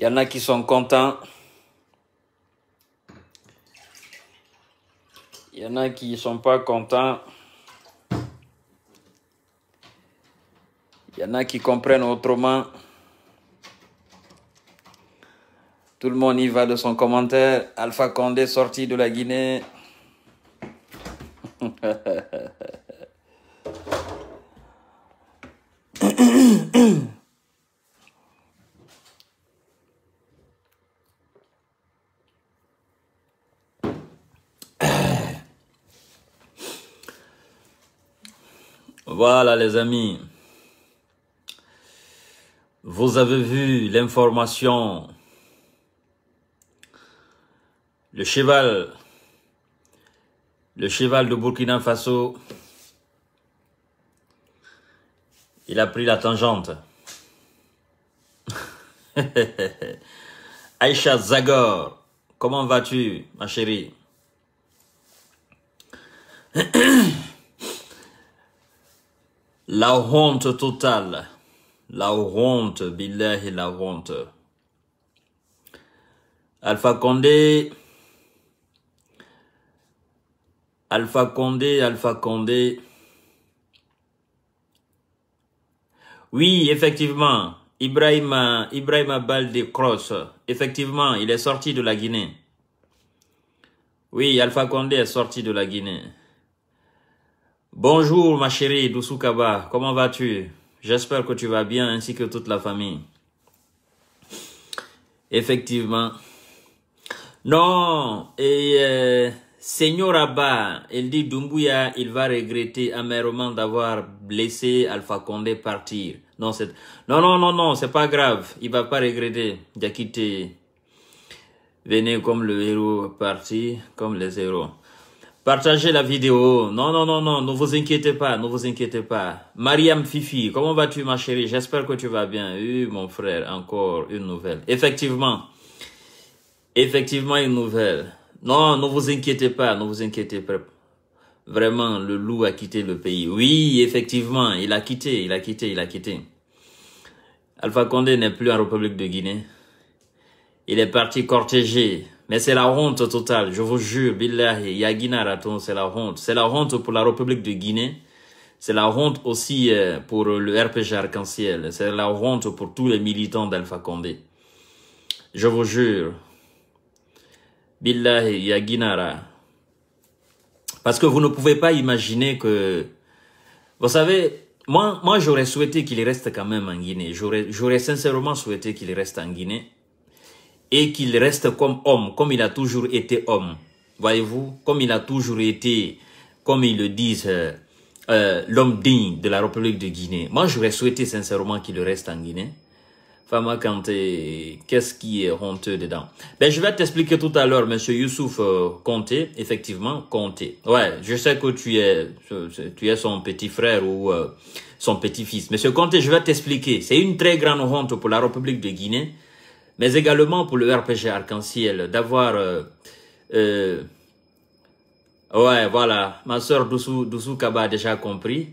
y en a qui sont contents. Il y en a qui ne sont pas contents. Il y en a qui comprennent autrement. Tout le monde y va de son commentaire. Alpha Condé sorti de la Guinée. Voilà les amis. Vous avez vu l'information. Le cheval de Burkina Faso, il a pris la tangente. Aïcha Zagor, comment vas-tu, ma chérie? La honte totale. La honte, billahi, la honte. Alpha Condé. Oui, effectivement, Ibrahima Balde Cross, effectivement, il est sorti de la Guinée. Oui, Alpha Condé est sorti de la Guinée. Bonjour ma chérie Doussou Kaba, comment vas-tu? J'espère que tu vas bien ainsi que toute la famille. Effectivement. Non, et Seigneur Abba, il dit Doumbouya, il va regretter amèrement d'avoir laissé Alpha Condé partir. Non, c'est pas grave, il va pas regretter d'quitter. Venez comme le héros parti, comme les héros. Partagez la vidéo. Non, ne vous inquiétez pas, ne vous inquiétez pas. Mariam Fifi, comment vas-tu ma chérie? J'espère que tu vas bien. Oui, mon frère, encore une nouvelle. Effectivement, une nouvelle. Non, ne vous inquiétez pas, ne vous inquiétez pas. Vraiment, le loup a quitté le pays. Oui, effectivement, il a quitté. Alpha Condé n'est plus en République de Guinée. Il est parti cortéger. Mais c'est la honte totale, je vous jure, billahi, Yagina Raton, c'est la honte. C'est la honte pour la République de Guinée. C'est la honte aussi pour le RPG Arc-en-Ciel. C'est la honte pour tous les militants d'Alpha Condé. Je vous jure. Billahi, Yaginara. Parce que vous ne pouvez pas imaginer que... Vous savez, moi j'aurais souhaité qu'il reste quand même en Guinée. J'aurais sincèrement souhaité qu'il reste en Guinée. Et qu'il reste comme homme, comme il a toujours été homme. Voyez-vous, comme il a toujours été, comme ils le disent, l'homme digne de la République de Guinée. Moi, j'aurais souhaité sincèrement qu'il reste en Guinée. Fama Kanté, qu'est-ce qui est honteux dedans? Ben, je vais t'expliquer tout à l'heure, monsieur Youssouf Conté, effectivement, Conté. Ouais, je sais que tu es son petit frère ou son petit-fils. Monsieur Conté, je vais t'expliquer. C'est une très grande honte pour la République de Guinée, mais également pour le RPG Arc-en-Ciel, d'avoir... ouais, voilà, ma soeur Doussou Kaba a déjà compris.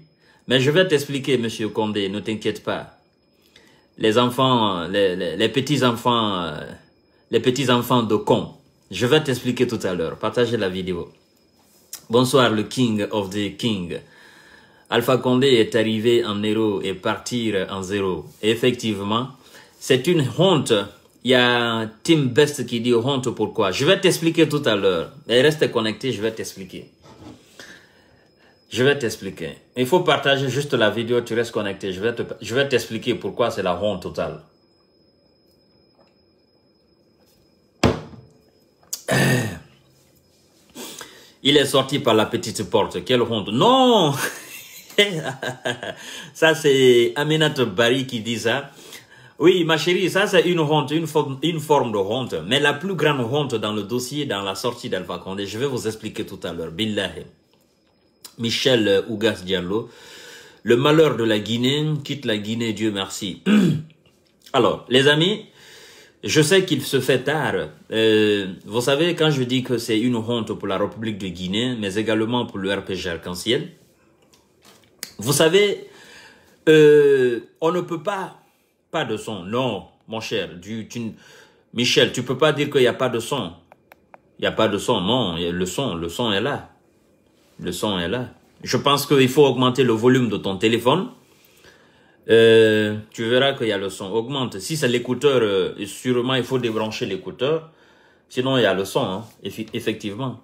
Mais je vais t'expliquer, monsieur Condé, ne t'inquiète pas. Les enfants, les petits-enfants de con. Je vais t'expliquer tout à l'heure. Partagez la vidéo. Bonsoir, le King of the King. Alpha Condé est arrivé en héros et partir en zéro. Effectivement, c'est une honte. Il y a Team Best qui dit honte pourquoi. Je vais t'expliquer tout à l'heure. Reste connecté, je vais t'expliquer. Il faut partager juste la vidéo, tu restes connecté. Je vais t'expliquer pourquoi c'est la honte totale. Il est sorti par la petite porte. Quelle honte. Non. Ça c'est Aminata Bari qui dit ça. Oui, ma chérie, ça c'est une honte, une forme de honte. Mais la plus grande honte dans le dossier, dans la sortie d'Alpha Condé, je vais vous expliquer tout à l'heure. Billahi. Michel Ougas Diallo. Le malheur de la Guinée quitte la Guinée, Dieu merci. Alors, les amis, je sais qu'il se fait tard. Vous savez, quand je dis que c'est une honte pour la République de Guinée, mais également pour le RPG Arc-en-Ciel, vous savez, on ne peut pas de son, non, mon cher. Michel, tu peux pas dire qu'il n'y a pas de son. Il n'y a pas de son, non, le son est là. Le son est là. Je pense qu'il faut augmenter le volume de ton téléphone. Tu verras qu'il y a le son. Augmente. Si c'est l'écouteur, sûrement il faut débrancher l'écouteur. Sinon, il y a le son, hein. Effectivement.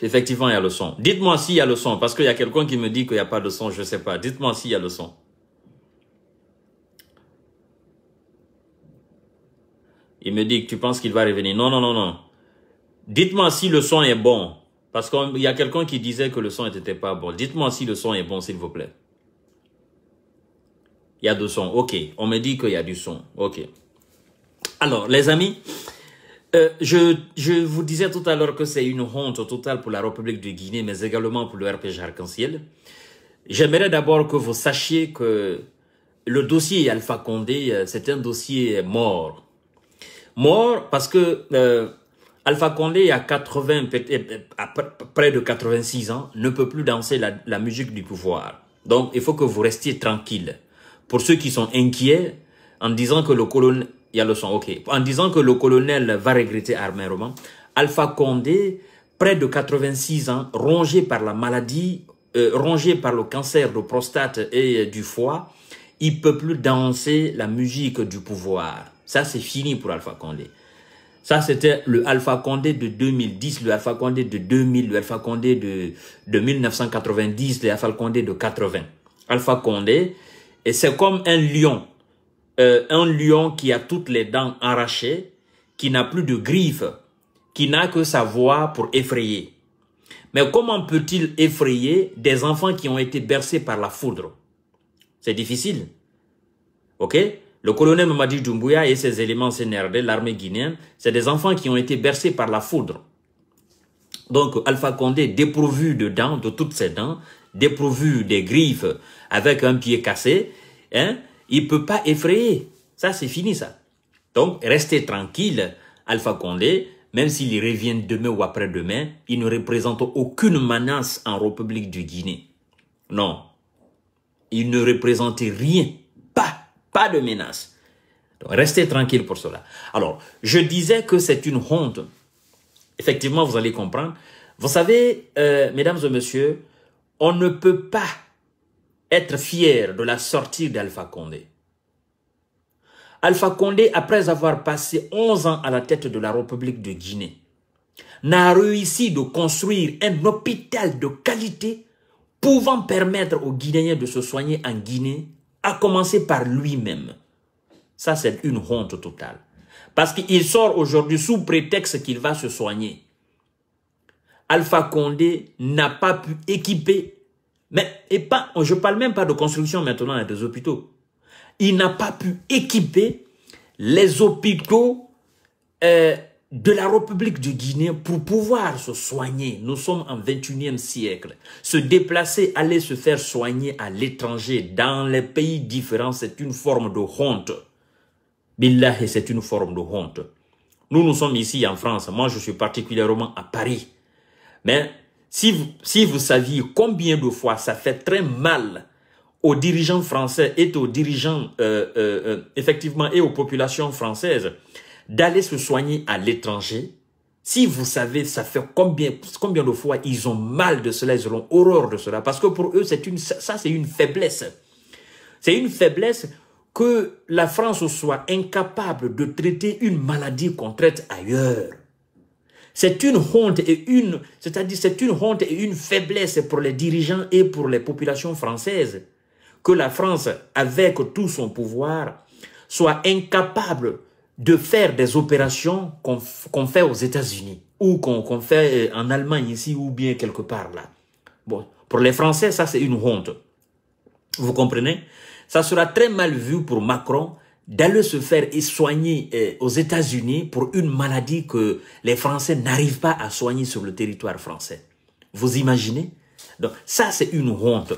Effectivement, il y a le son. Dites-moi s'il y a le son, parce qu'il y a quelqu'un qui me dit qu'il n'y a pas de son, je ne sais pas. Dites-moi s'il y a le son. Il me dit que tu penses qu'il va revenir. Non, non, non, non. Dites-moi si le son est bon. Parce qu'il y a quelqu'un qui disait que le son n'était pas bon. Dites-moi si le son est bon, s'il vous plaît. Il y a du son. Ok. On me dit qu'il y a du son. Ok. Alors, les amis, je vous disais tout à l'heure que c'est une honte totale pour la République de Guinée, mais également pour le RPG Arc-en-Ciel. J'aimerais d'abord que vous sachiez que le dossier Alpha Condé, c'est un dossier mort. Mort parce que Alpha Condé, à près de 86 ans, ne peut plus danser la musique du pouvoir. Donc, il faut que vous restiez tranquille. Pour ceux qui sont inquiets, en disant que le colonel... Il y a le son, ok. En disant que le colonel va regretter amèrement, Alpha Condé, près de 86 ans, rongé par la maladie, rongé par le cancer de prostate et du foie, il ne peut plus danser la musique du pouvoir. Ça, c'est fini pour Alpha Condé. Ça, c'était le Alpha Condé de 2010, le Alpha Condé de 2000, le Alpha Condé de 1990, le Alpha Condé de 80. Alpha Condé, et c'est comme un lion qui a toutes les dents arrachées, qui n'a plus de griffes, qui n'a que sa voix pour effrayer. Mais comment peut-il effrayer des enfants qui ont été bercés par la foudre? C'est difficile. Ok? Le colonel Mamadi Doumbouya et ses éléments CNRD, l'armée guinéenne, c'est des enfants qui ont été bercés par la foudre. Donc, Alpha Condé, dépourvu de dents, de toutes ses dents, dépourvu des griffes, avec un pied cassé, hein, il ne peut pas effrayer. Ça, c'est fini, ça. Donc, restez tranquille, Alpha Condé, même s'il revient demain ou après-demain, il ne représente aucune menace en République du Guinée. Non. Il ne représente rien. Pas de menace. Donc, restez tranquille pour cela. Alors, je disais que c'est une honte. Effectivement, vous allez comprendre. Vous savez, mesdames et messieurs, on ne peut pas être fier de la sortie d'Alpha Condé. Alpha Condé, après avoir passé 11 ans à la tête de la République de Guinée, n'a réussi de construire un hôpital de qualité pouvant permettre aux Guinéens de se soigner en Guinée, à commencer par lui-même. Ça, c'est une honte totale. Parce qu'il sort aujourd'hui sous prétexte qu'il va se soigner. Alpha Condé n'a pas pu équiper, je ne parle même pas de construction maintenant des hôpitaux. Il n'a pas pu équiper les hôpitaux de la République de Guinée pour pouvoir se soigner. Nous sommes en 21e siècle. Se déplacer, aller se faire soigner à l'étranger, dans les pays différents, c'est une forme de honte. Billahi, c'est une forme de honte. Nous sommes ici en France. Moi, je suis particulièrement à Paris. Mais si vous saviez combien de fois ça fait très mal aux dirigeants français et aux dirigeants, effectivement, et aux populations françaises, d'aller se soigner à l'étranger, si vous savez, ça fait combien de fois ils ont mal de cela, ils auront horreur de cela, parce que pour eux, ça c'est une faiblesse. C'est une faiblesse que la France soit incapable de traiter une maladie qu'on traite ailleurs. C'est une honte et c'est une honte et une faiblesse pour les dirigeants et pour les populations françaises que la France, avec tout son pouvoir, soit incapable de faire des opérations qu'on fait aux États-Unis ou qu'on fait en Allemagne ici ou bien quelque part là. Bon, pour les Français, ça c'est une honte. Vous comprenez? Ça sera très mal vu pour Macron d'aller se faire soigner aux États-Unis pour une maladie que les Français n'arrivent pas à soigner sur le territoire français. Vous imaginez? Donc ça c'est une honte.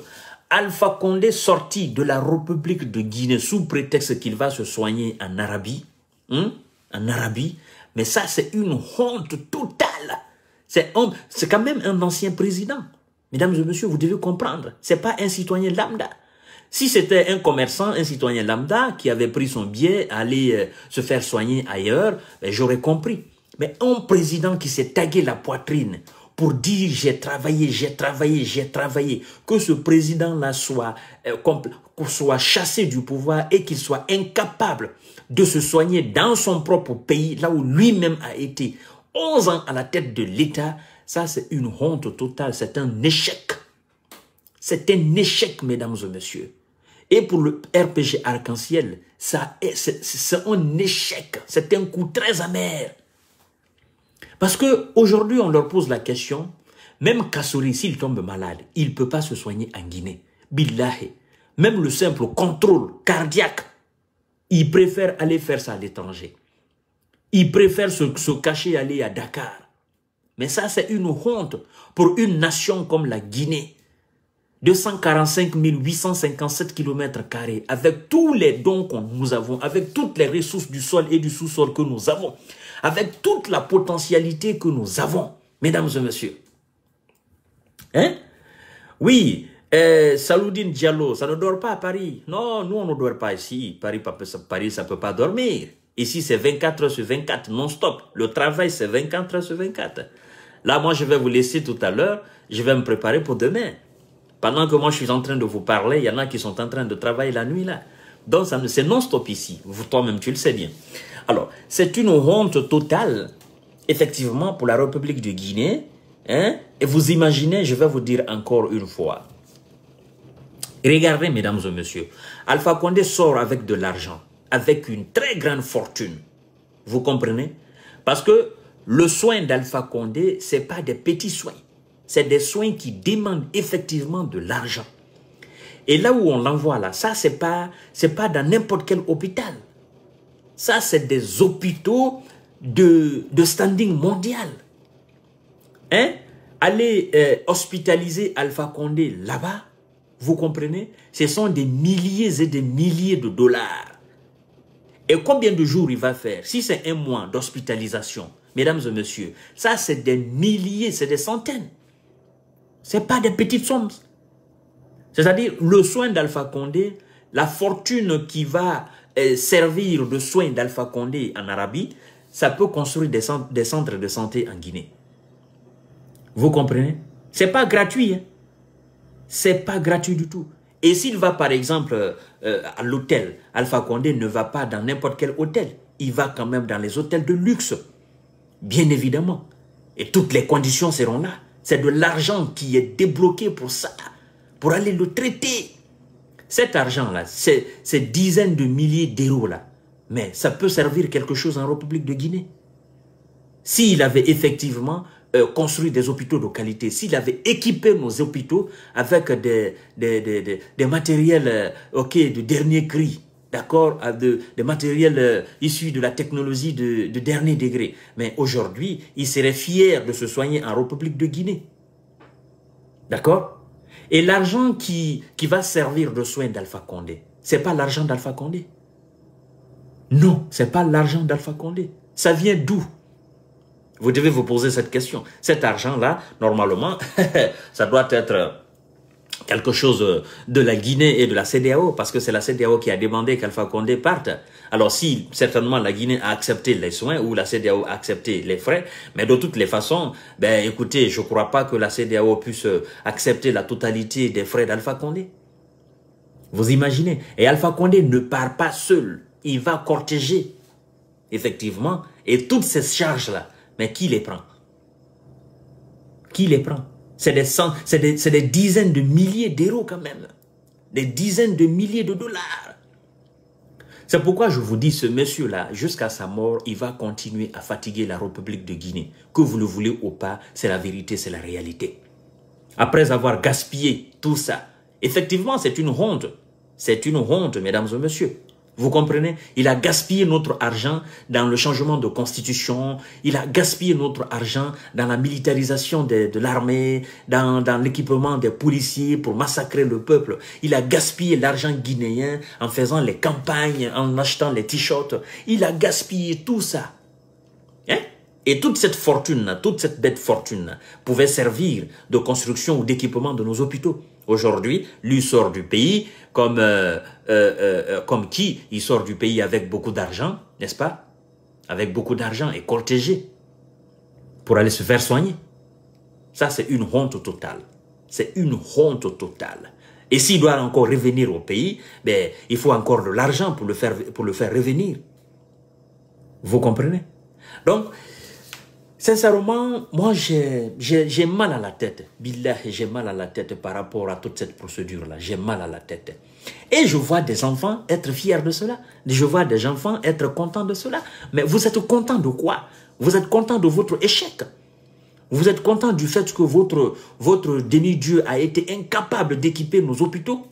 Alpha Condé sorti de la République de Guinée sous prétexte qu'il va se soigner en Arabie, en Arabie, mais ça c'est une honte totale. C'est quand même un ancien président. Mesdames et messieurs, vous devez comprendre, c'est pas un citoyen lambda. Si c'était un commerçant, un citoyen lambda qui avait pris son billet, aller se faire soigner ailleurs, ben, j'aurais compris. Mais un président qui s'est tagué la poitrine pour dire j'ai travaillé, j'ai travaillé, j'ai travaillé, que ce président-là soit chassé du pouvoir et qu'il soit incapable de se soigner dans son propre pays, là où lui-même a été 11 ans à la tête de l'État, ça c'est une honte totale, c'est un échec. C'est un échec, mesdames et messieurs. Et pour le RPG Arc-en-Ciel, c'est un échec, c'est un coup très amer. Parce qu'aujourd'hui, on leur pose la question, même Kassouri, s'il tombe malade, il ne peut pas se soigner en Guinée. Billahi. Même le simple contrôle cardiaque, il préfère aller faire ça à l'étranger. Il préfère se cacher et aller à Dakar. Mais ça, c'est une honte pour une nation comme la Guinée. 245 857 km², avec tous les dons que nous avons, avec toutes les ressources du sol et du sous-sol que nous avons, avec toute la potentialité que nous avons, mesdames et messieurs. Hein? Oui, Saloudine Diallo, ça ne dort pas à Paris. Non, nous on ne dort pas ici. Paris, ça ne peut pas dormir. Ici, c'est 24 heures sur 24, non-stop. Le travail, c'est 24 heures sur 24. Là, moi, je vais vous laisser tout à l'heure. Je vais me préparer pour demain. Pendant que moi, je suis en train de vous parler, il y en a qui sont en train de travailler la nuit, là. Donc, c'est non-stop ici. Toi-même, tu le sais bien. Alors, c'est une honte totale, effectivement, pour la République de Guinée. Hein? Et vous imaginez, je vais vous dire encore une fois. Regardez, mesdames et messieurs, Alpha Condé sort avec de l'argent, avec une très grande fortune. Vous comprenez? Parce que le soin d'Alpha Condé, ce n'est pas des petits soins. C'est des soins qui demandent effectivement de l'argent. Et là où on l'envoie là, ça, c'est pas dans n'importe quel hôpital. Ça, c'est des hôpitaux de standing mondial. Hein? Aller hospitaliser Alpha Condé là-bas, vous comprenez? Ce sont des milliers et des milliers de dollars. Et combien de jours il va faire? Si c'est un mois d'hospitalisation, mesdames et messieurs, ça, c'est des milliers, c'est des centaines. Ce n'est pas des petites sommes. C'est-à-dire, le soin d'Alpha Condé, la fortune qui va servir de soin d'Alpha Condé en Arabie, ça peut construire des centres de santé en Guinée. Vous comprenez? Ce n'est pas gratuit. Hein? Ce n'est pas gratuit du tout. Et s'il va par exemple à l'hôtel, Alpha Condé ne va pas dans n'importe quel hôtel. Il va quand même dans les hôtels de luxe. Bien évidemment. Et toutes les conditions seront là. C'est de l'argent qui est débloqué pour ça. Pour aller le traiter. Cet argent-là, ces dizaines de milliers d'euros là, mais ça peut servir quelque chose en République de Guinée. S'il avait effectivement construit des hôpitaux de qualité, s'il avait équipé nos hôpitaux avec des matériels de dernier cri, d'accord, des matériels issus de la technologie de dernier degré. Mais aujourd'hui, il serait fier de se soigner en République de Guinée. D'accord? Et l'argent qui va servir de soin d'Alpha Condé, ce n'est pas l'argent d'Alpha Condé. Non, ce n'est pas l'argent d'Alpha Condé. Ça vient d'où? Vous devez vous poser cette question. Cet argent-là, normalement, ça doit être quelque chose de la Guinée et de la CEDEAO, parce que c'est la CEDEAO qui a demandé qu'Alpha Condé parte. Alors si, certainement, la Guinée a accepté les soins ou la CEDEAO a accepté les frais, mais de toutes les façons, ben écoutez, je ne crois pas que la CEDEAO puisse accepter la totalité des frais d'Alpha Condé. Vous imaginez? Et Alpha Condé ne part pas seul. Il va cortéger, effectivement, et toutes ces charges-là. Mais qui les prend? Qui les prend? C'est des dizaines de milliers d'euros quand même. Des dizaines de milliers de dollars. C'est pourquoi je vous dis, ce monsieur-là, jusqu'à sa mort, il va continuer à fatiguer la République de Guinée. Que vous le voulez ou pas, c'est la vérité, c'est la réalité. Après avoir gaspillé tout ça, effectivement, c'est une honte. C'est une honte, mesdames et messieurs. Vous comprenez? Il a gaspillé notre argent dans le changement de constitution. Il a gaspillé notre argent dans la militarisation de l'armée, dans l'équipement des policiers pour massacrer le peuple. Il a gaspillé l'argent guinéen en faisant les campagnes, en achetant les t-shirts. Il a gaspillé tout ça. Hein? Et toute cette fortune, toute cette bête fortune pouvait servir de construction ou d'équipement de nos hôpitaux. Aujourd'hui, lui sort du pays comme qui? Il sort du pays avec beaucoup d'argent, n'est-ce pas? Avec beaucoup d'argent et cortégé pour aller se faire soigner. Ça, c'est une honte totale. C'est une honte totale. Et s'il doit encore revenir au pays, ben, il faut encore de l'argent pour le faire revenir. Vous comprenez? Donc, sincèrement, moi, j'ai mal à la tête. Billah, j'ai mal à la tête par rapport à toute cette procédure-là. J'ai mal à la tête. Et je vois des enfants être fiers de cela. Je vois des enfants être contents de cela. Mais vous êtes contents de quoi? Vous êtes contents de votre échec. Vous êtes content du fait que votre demi-dieu a été incapable d'équiper nos hôpitaux.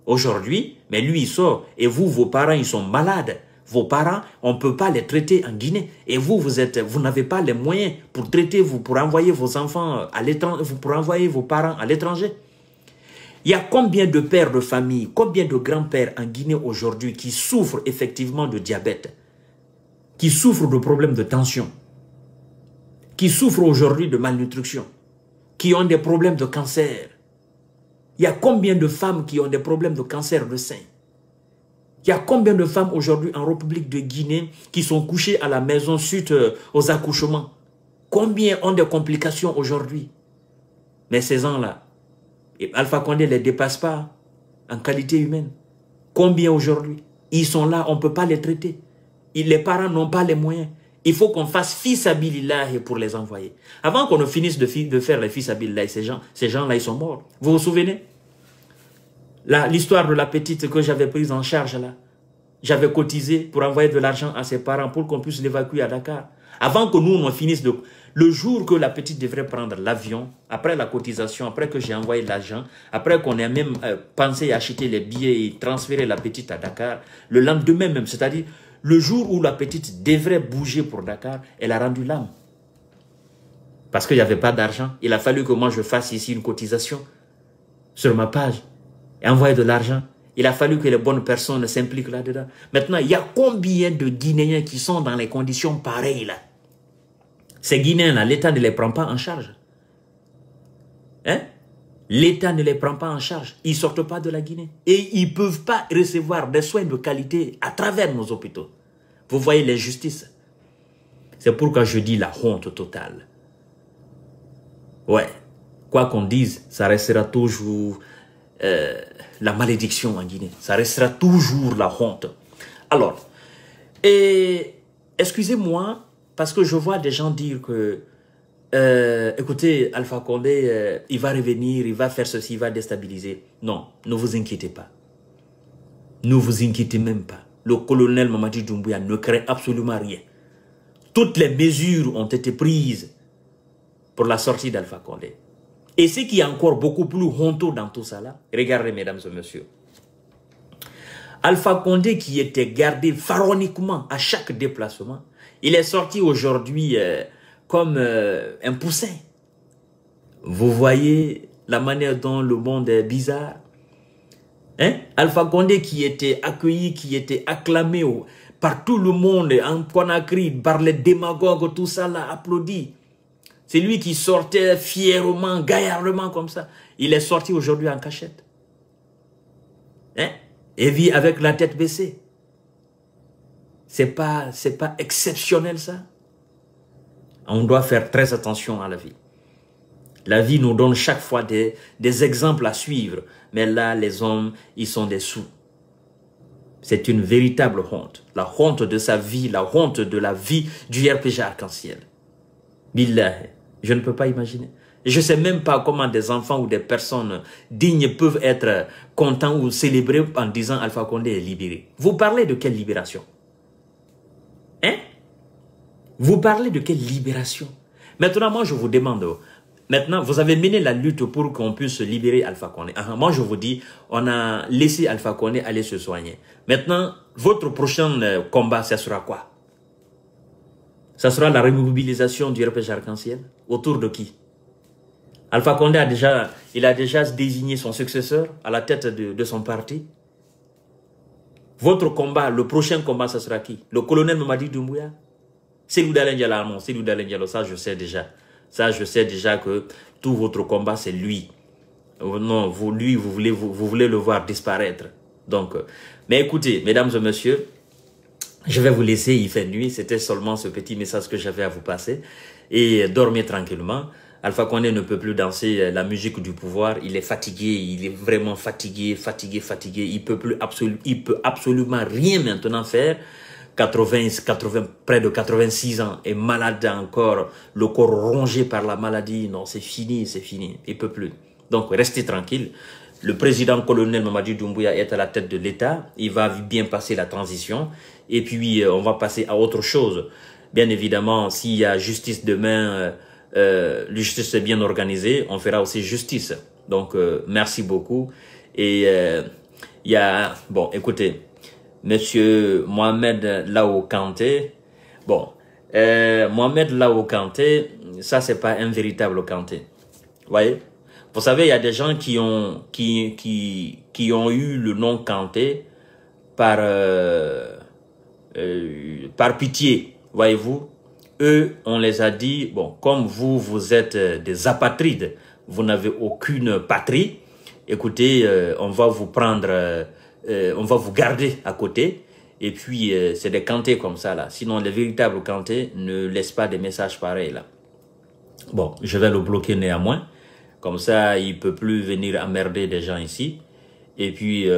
Aujourd'hui, mais lui, il sort. Et vous, vos parents, ils sont malades. Vos parents, on ne peut pas les traiter en Guinée. Et vous n'avez pas les moyens pour traiter, pour envoyer vos enfants à l'étranger, pour envoyer vos parents à l'étranger. Il y a combien de pères de famille, combien de grands-pères en Guinée aujourd'hui qui souffrent effectivement de diabète, qui souffrent de problèmes de tension, qui souffrent aujourd'hui de malnutrition, qui ont des problèmes de cancer. Il y a combien de femmes qui ont des problèmes de cancer de sein? Il y a combien de femmes aujourd'hui en République de Guinée qui sont couchées à la maison suite aux accouchements? Combien ont des complications aujourd'hui? Mais ces gens-là, Alpha Condé ne les dépasse pas en qualité humaine. Combien aujourd'hui? Ils sont là, on ne peut pas les traiter. Les parents n'ont pas les moyens. Il faut qu'on fasse fisabilillah pour les envoyer. Avant qu'on ne finisse de faire les fisabilillah, ces gens-là, ils sont morts. Vous vous souvenez? L'histoire de la petite que j'avais prise en charge là. J'avais cotisé pour envoyer de l'argent à ses parents pour qu'on puisse l'évacuer à Dakar. Avant que nous, on finisse de... Le jour que la petite devrait prendre l'avion, après la cotisation, après que j'ai envoyé l'argent, après qu'on ait même pensé acheter les billets et transférer la petite à Dakar, le lendemain même, c'est-à-dire le jour où la petite devrait bouger pour Dakar, elle a rendu l'âme. Parce qu'il n'y avait pas d'argent. Il a fallu que moi je fasse ici une cotisation sur ma page et envoyer de l'argent. Il a fallu que les bonnes personnes s'impliquent là-dedans. Maintenant, il y a combien de Guinéens qui sont dans les conditions pareilles là? Ces Guinéens-là, l'État ne les prend pas en charge. Hein? L'État ne les prend pas en charge. Ils ne sortent pas de la Guinée. Et ils ne peuvent pas recevoir des soins de qualité à travers nos hôpitaux. Vous voyez l'injustice. C'est pourquoi je dis la honte totale. Ouais. Quoi qu'on dise, ça restera toujours la malédiction en Guinée. Ça restera toujours la honte. Alors, excusez-moi, parce que je vois des gens dire que écoutez, Alpha Condé, il va revenir, il va faire ceci, il va déstabiliser. Non, ne vous inquiétez pas. Ne vous inquiétez même pas. Le colonel Mamadi Doumbouya ne craint absolument rien. Toutes les mesures ont été prises pour la sortie d'Alpha Condé. Et ce qui est encore beaucoup plus honteux dans tout ça là, regardez mesdames et messieurs. Alpha Condé qui était gardé pharaoniquement à chaque déplacement, il est sorti aujourd'hui comme un poussin. Vous voyez la manière dont le monde est bizarre. Hein? Alpha Condé qui était accueilli, qui était acclamé par tout le monde en Conakry, par les démagogues, tout ça là, applaudi. C'est lui qui sortait fièrement, gaillardement comme ça. Il est sorti aujourd'hui en cachette. Hein? Et vit avec la tête baissée. C'est pas exceptionnel ça? On doit faire très attention à la vie. La vie nous donne chaque fois des exemples à suivre. Mais là, les hommes, ils sont des sots. C'est une véritable honte. La honte de sa vie, la honte de la vie du RPG Arc-en-Ciel. Billah, je ne peux pas imaginer. Je ne sais même pas comment des enfants ou des personnes dignes peuvent être contents ou célébrer en disant Alpha Condé est libéré. Vous parlez de quelle libération? Hein? Vous parlez de quelle libération? Maintenant, moi, je vous demande, maintenant, vous avez mené la lutte pour qu'on puisse libérer Alpha Condé. Moi, je vous dis, on a laissé Alpha Condé aller se soigner. Maintenant, votre prochain combat, ce sera quoi? Ça sera la remobilisation du RPG Arc-en-Ciel? Autour de qui? Alpha Condé a déjà désigné son successeur à la tête de son parti. Votre combat, le prochain combat, ce sera qui? Le colonel Mamadi Doumbouya? Cellou Dalein Diallo, non, Cellou Dalein Diallo, ça je sais déjà. Ça je sais déjà que tout votre combat c'est lui. Non, vous voulez le voir disparaître. Donc, mais écoutez, mesdames et messieurs, je vais vous laisser, il fait nuit. C'était seulement ce petit message que j'avais à vous passer. Et dormez tranquillement. Alpha Condé ne peut plus danser la musique du pouvoir. Il est fatigué, il est vraiment fatigué. Il peut absolument rien maintenant faire. 80, près de 86 ans, est malade encore, le corps rongé par la maladie. Non, c'est fini. Il peut plus. Donc, restez tranquille. Le président colonel Mamadi Doumbouya est à la tête de l'État. Il va bien passer la transition. Et puis, on va passer à autre chose. Bien évidemment, s'il y a justice demain, la justice est bien organisée, on fera aussi justice. Donc, merci beaucoup. Et il y a... Bon, écoutez, Monsieur Mohamed Lao Kanté, bon, Mohamed Lao Kanté, ça c'est pas un véritable Kanté. Vous voyez? Vous savez, il y a des gens qui ont eu le nom Kanté par pitié, voyez-vous. Eux, on les a dit, bon, comme vous êtes des apatrides, vous n'avez aucune patrie, écoutez, on va vous prendre, on va vous garder à côté, et puis c'est des Kantés comme ça, là. Sinon, les véritables Kantés ne laissent pas des messages pareils, là. Bon, je vais le bloquer néanmoins. Comme ça, il peut plus venir emmerder des gens ici. Et puis,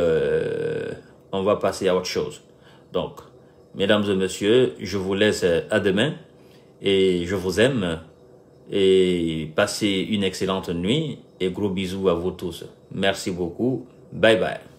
on va passer à autre chose. Donc, mesdames et messieurs, je vous laisse à demain. Et je vous aime. Et passez une excellente nuit. Et gros bisous à vous tous. Merci beaucoup. Bye bye.